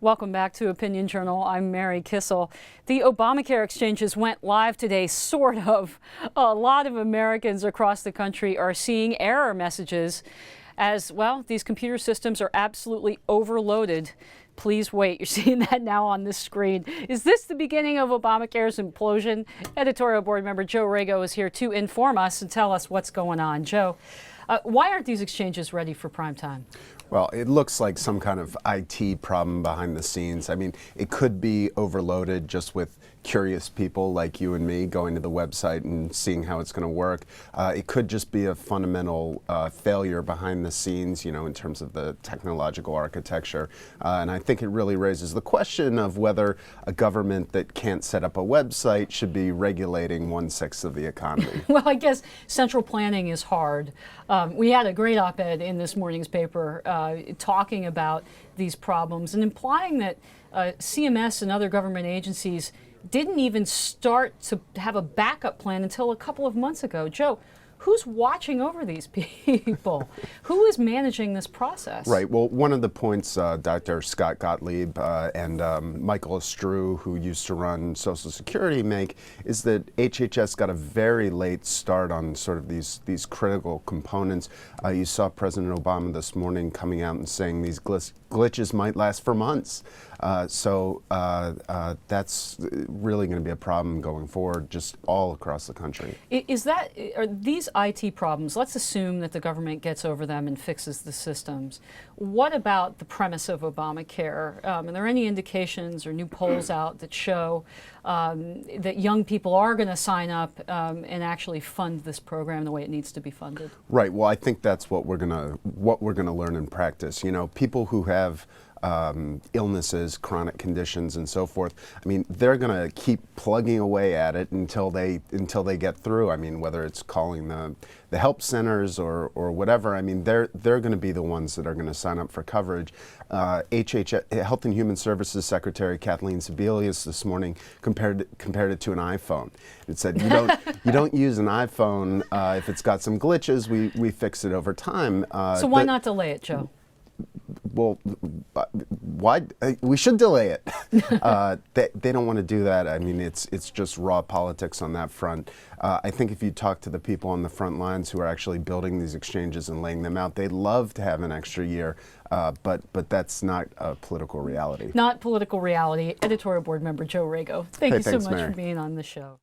Welcome back to Opinion Journal. I'm Mary Kissel. The ObamaCare exchanges went live today, sort of. A lot of Americans across the country are seeing error messages as, well, these computer systems are absolutely overloaded. Please wait. You're seeing that now on this screen. Is this the beginning of ObamaCare's implosion? Editorial board member Joe Rago is here to inform us and tell us what's going on. Joe, why aren't these exchanges ready for prime time? Well, it looks like some kind of IT problem behind the scenes. I mean, it could be overloaded just with curious people like you and me going to the website and seeing how it's going to work. It could just be a fundamental failure behind the scenes, you know, in terms of the technological architecture. And I think it really raises the question of whether a government that can't set up a website should be regulating 1/6 of the economy. Well, I guess central planning is hard. We had a great op-ed in this morning's paper talking about these problems and implying that CMS and other government agencies didn't even start to have a backup plan until a couple of months ago. Joe, who's watching over these people? Who is managing this process? Right. Well, one of the points Dr. Scott Gottlieb and Michael Estrue, who used to run Social Security, make is that HHS got a very late start on sort of these critical components. You saw President Obama this morning coming out and saying these glitches might last for months. So that's really going to be a problem going forward, just all across the country. Are these IT problems, let's assume that the government gets over them and fixes the systems. What about the premise of Obamacare? Are there any indications or new polls out that show that young people are going to sign up and actually fund this program the way it needs to be funded? Right. Well, I think that's what we're gonna learn in practice. You know, people who have illnesses, chronic conditions, and so forth. I mean, they're going to keep plugging away at it until they get through. I mean, whether it's calling the help centers or whatever. I mean, they're going to be the ones that are going to sign up for coverage. Health and Human Services Secretary Kathleen Sebelius this morning compared it to an iPhone. It said you don't use an iPhone if it's got some glitches. We fix it over time. So why not delay it, Joe? Well, why? We should delay it. They don't want to do that. I mean, it's just raw politics on that front. I think if you talk to the people on the front lines who are actually building these exchanges and laying them out, they'd love to have an extra year, but that's not a political reality. Not political reality. Editorial board member Joe Rago, thank you so much for being on the show.